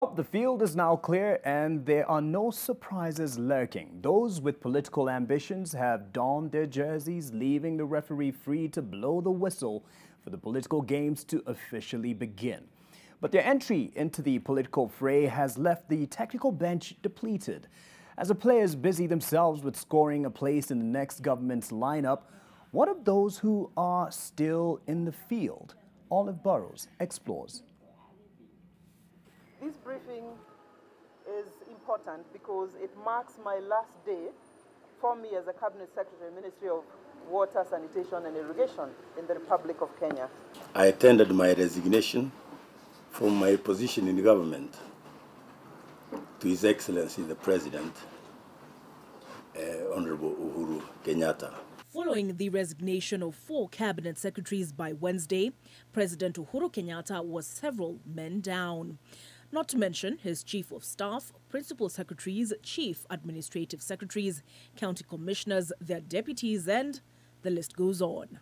The field is now clear and there are no surprises lurking. Those with political ambitions have donned their jerseys, leaving the referee free to blow the whistle for the political games to officially begin. But their entry into the political fray has left the technical bench depleted. As the players busy themselves with scoring a place in the next government's lineup, what of those who are still in the field? Olive Burrows explores. This briefing is important because it marks my last day for me as a Cabinet Secretary, Ministry of Water, Sanitation and Irrigation in the Republic of Kenya. I tendered my resignation from my position in the government to His Excellency the President, Honorable Uhuru Kenyatta. Following the resignation of 4 cabinet secretaries by Wednesday, President Uhuru Kenyatta was several men down. Not to mention his chief of staff, principal secretaries, chief administrative secretaries, county commissioners, their deputies, and the list goes on.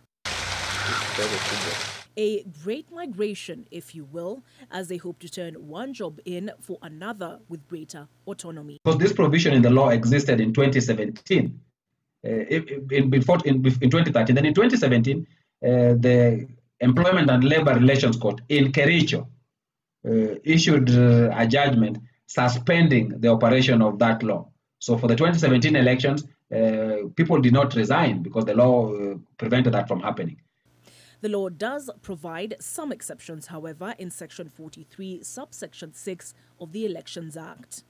A great migration, if you will, as they hope to turn one job in for another with greater autonomy. Because this provision in the law existed in 2017, in 2013. Then in 2017, the Employment and Labor Relations Court in Kericho issued a judgment suspending the operation of that law. So for the 2017 elections, people did not resign because the law prevented that from happening. The law does provide some exceptions, however, in Section 43, subsection 6 of the Elections Act.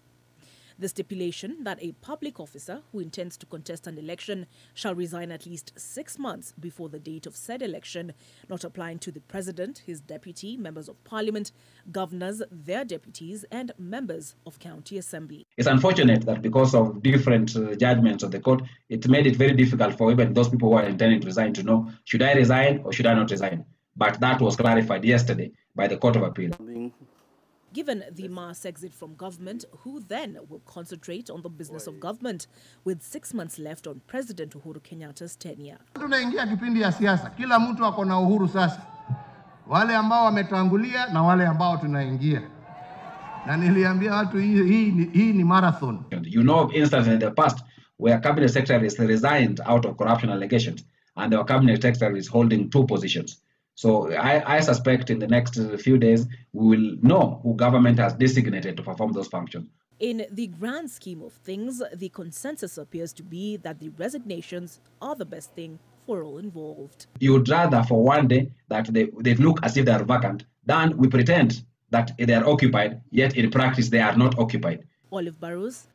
The stipulation that a public officer who intends to contest an election shall resign at least 6 months before the date of said election, not applying to the president, his deputy, members of parliament, governors, their deputies, and members of county assembly. It's unfortunate that because of different judgments of the court, it made it very difficult for even those people who are intending to resign to know, should I resign or should I not resign? But that was clarified yesterday by the Court of Appeal. Given the mass exit from government, who then will concentrate on the business of government with 6 months left on President Uhuru Kenyatta's tenure? Tunaingia kipindi ya siasa. Kila mtu ako na uhuru sasa. Wale ambao wametangulia na wale ambao tunaingia. Na niliambia watu hii ni marathon. You know of instances in the past where cabinet secretaries resigned out of corruption allegations and the cabinet secretary is holding 2 positions. So I suspect in the next few days, we will know who government has designated to perform those functions. In the grand scheme of things, the consensus appears to be that the resignations are the best thing for all involved. You would rather for one day that they look as if they are vacant than we pretend that they are occupied, yet in practice they are not occupied. Olive Burrows,